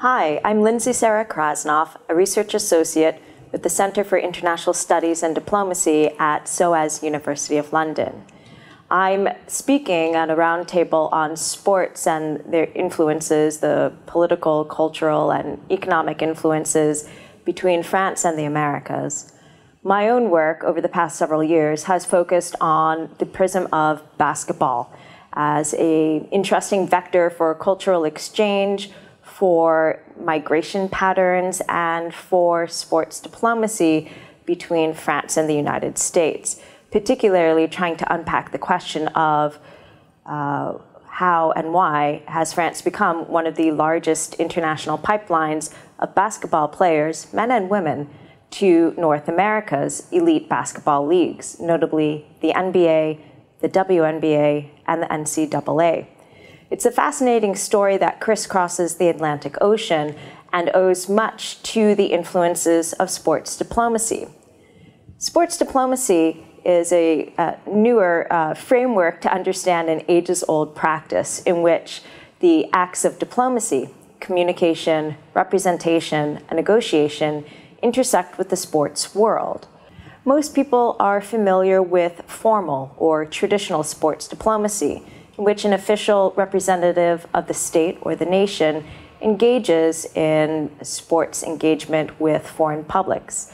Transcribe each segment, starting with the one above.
Hi, I'm Lindsay Sarah Krasnoff, a research associate with the Center for International Studies and Diplomacy at SOAS University of London. I'm speaking at a roundtable on sports and their influences, the political, cultural, and economic influences between France and the Americas. My own work over the past several years has focused on the prism of basketball as an interesting vector for cultural exchange, for migration patterns, and for sports diplomacy between France and the United States, particularly trying to unpack the question of how and why has France become one of the largest international pipelines of basketball players, men and women, to North America's elite basketball leagues, notably the NBA, the WNBA, and the NCAA. It's a fascinating story that crisscrosses the Atlantic Ocean and owes much to the influences of sports diplomacy. Sports diplomacy is a newer framework to understand an ages-old practice in which the acts of diplomacy, communication, representation, and negotiation intersect with the sports world. Most people are familiar with formal or traditional sports diplomacy, in which an official representative of the state or the nation engages in sports engagement with foreign publics.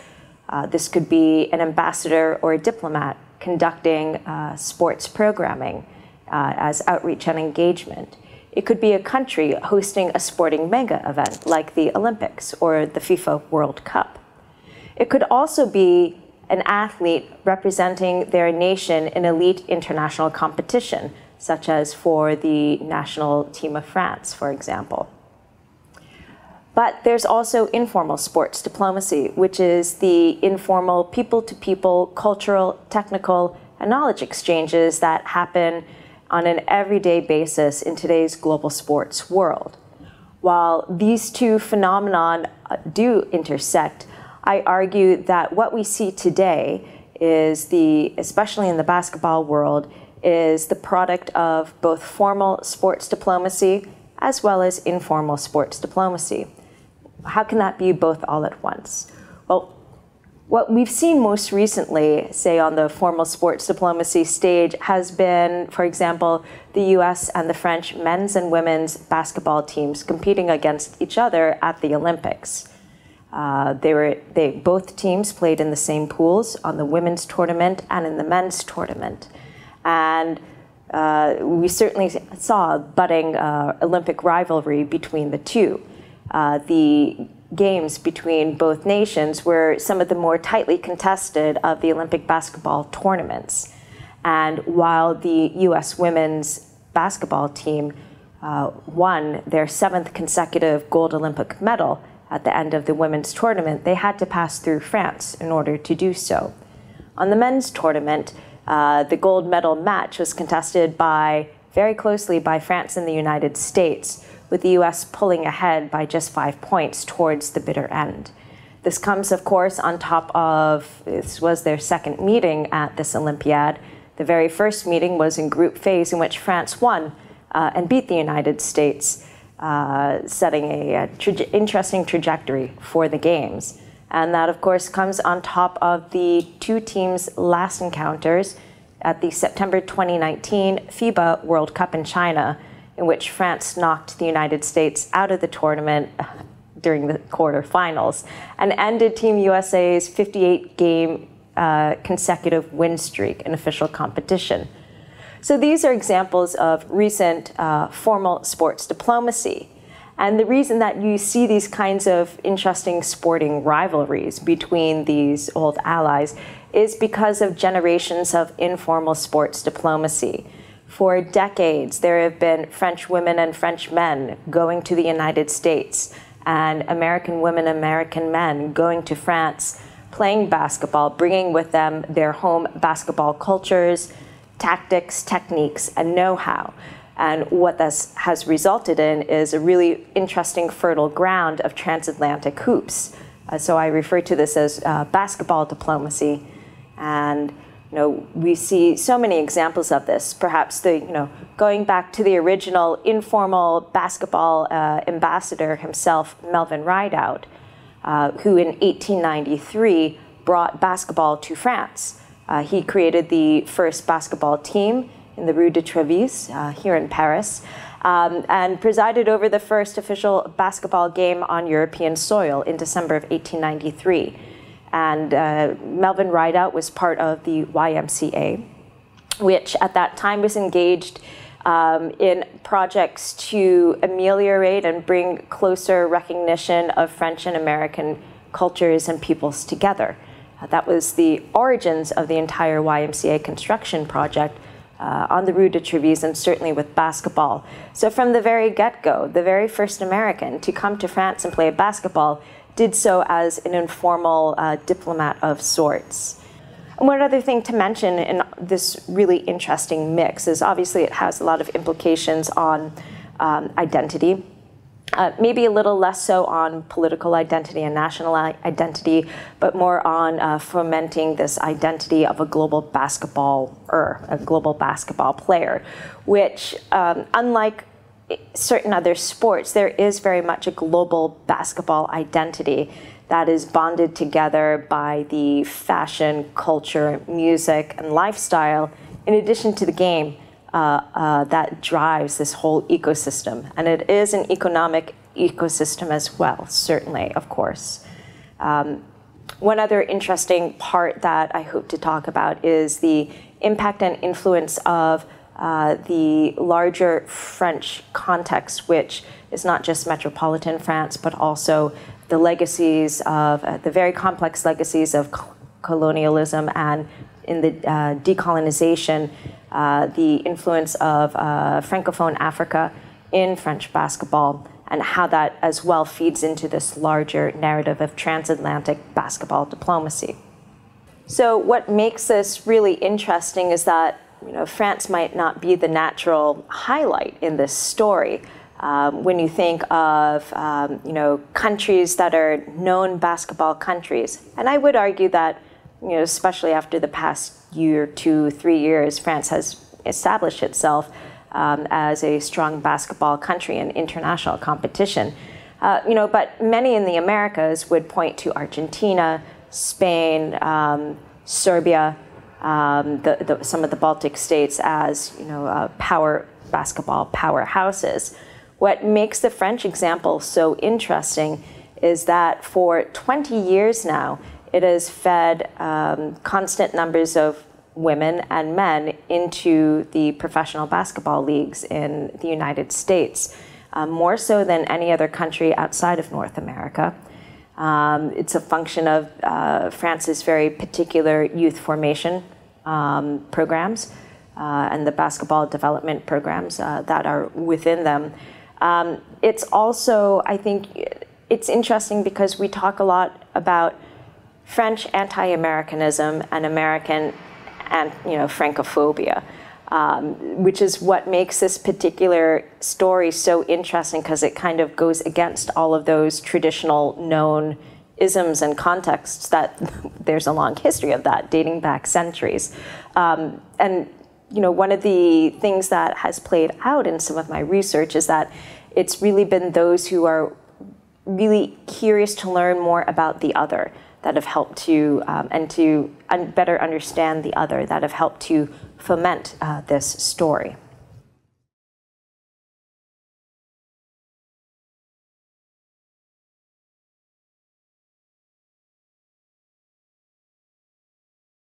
This could be an ambassador or a diplomat conducting sports programming as outreach and engagement. It could be a country hosting a sporting mega event like the Olympics or the FIFA World Cup. It could also be an athlete representing their nation in elite international competition, such as for the national team of France, for example. But there's also informal sports diplomacy, which is the informal people-to-people cultural, technical, and knowledge exchanges that happen on an everyday basis in today's global sports world. While these two phenomena do intersect, I argue that what we see today is especially in the basketball world, is the product of both formal sports diplomacy as well as informal sports diplomacy. How can that be both all at once? Well, what we've seen most recently, say on the formal sports diplomacy stage, has been, for example, the US and the French men's and women's basketball teams competing against each other at the Olympics. Both teams played in the same pools on the women's tournament and in the men's tournament. And we certainly saw a budding Olympic rivalry between the two. The games between both nations were some of the more tightly contested of the Olympic basketball tournaments. And while the US women's basketball team won their 7th consecutive gold Olympic medal at the end of the women's tournament, they had to pass through France in order to do so. On the men's tournament, the gold medal match was contested very closely by France and the United States, with the US pulling ahead by just 5 points towards the bitter end. This comes, of course, on top of, this was their second meeting at this Olympiad. The very first meeting was in group phase, in which France won and beat the United States, setting an interesting trajectory for the Games. And that, of course, comes on top of the two teams' last encounters at the September 2019 FIBA World Cup in China, in which France knocked the United States out of the tournament during the quarterfinals and ended Team USA's 58-game consecutive win streak in official competition. So these are examples of recent formal sports diplomacy. And the reason that you see these kinds of interesting sporting rivalries between these old allies is because of generations of informal sports diplomacy. For decades, there have been French women and French men going to the United States, and American women, American men going to France, playing basketball, bringing with them their home basketball cultures, tactics, techniques, and know-how. And what this has resulted in is a really interesting fertile ground of transatlantic hoops. So I refer to this as basketball diplomacy. And we see so many examples of this. Perhaps going back to the original informal basketball ambassador himself, Melvin Rideout, who in 1893 brought basketball to France. He created the first basketball team in the Rue de Trevis here in Paris, and presided over the first official basketball game on European soil in December of 1893. And Melvin Rideout was part of the YMCA, which at that time was engaged in projects to ameliorate and bring closer recognition of French and American cultures and peoples together. That was the origins of the entire YMCA construction project on the Rue de Trevis, and certainly with basketball. So from the very get-go, the very first American to come to France and play basketball did so as an informal diplomat of sorts. And one other thing to mention in this really interesting mix is obviously it has a lot of implications on identity, maybe a little less so on political identity and national identity, but more on fomenting this identity of a global basketball player, which unlike certain other sports, there is very much a global basketball identity that is bonded together by the fashion, culture, music, and lifestyle, in addition to the game that drives this whole ecosystem. And it is an economic ecosystem as well, certainly, of course. One other interesting part that I hope to talk about is the impact and influence of the larger French context, which is not just metropolitan France, but also the legacies of, the very complex legacies of colonialism, and in the decolonization, the influence of Francophone Africa in French basketball, and how that as well feeds into this larger narrative of transatlantic basketball diplomacy. So what makes this really interesting is that France might not be the natural highlight in this story. When you think of countries that are known basketball countries, and I would argue that especially after the past year, 2, 3 years, France has established itself as a strong basketball country in international competition. But many in the Americas would point to Argentina, Spain, Serbia, some of the Baltic states as basketball powerhouses. What makes the French example so interesting is that for 20 years now, it has fed constant numbers of women and men into the professional basketball leagues in the United States, more so than any other country outside of North America. It's a function of France's very particular youth formation programs and the basketball development programs that are within them. It's also, I think, it's interesting because we talk a lot about French anti-Americanism and American and Francophobia, which is what makes this particular story so interesting, because it kind of goes against all of those traditional known isms and contexts that there's a long history of that dating back centuries. And one of the things that has played out in some of my research is that it's really been those who are really curious to learn more about the other that have helped to, and better understand the other, that have helped to foment this story.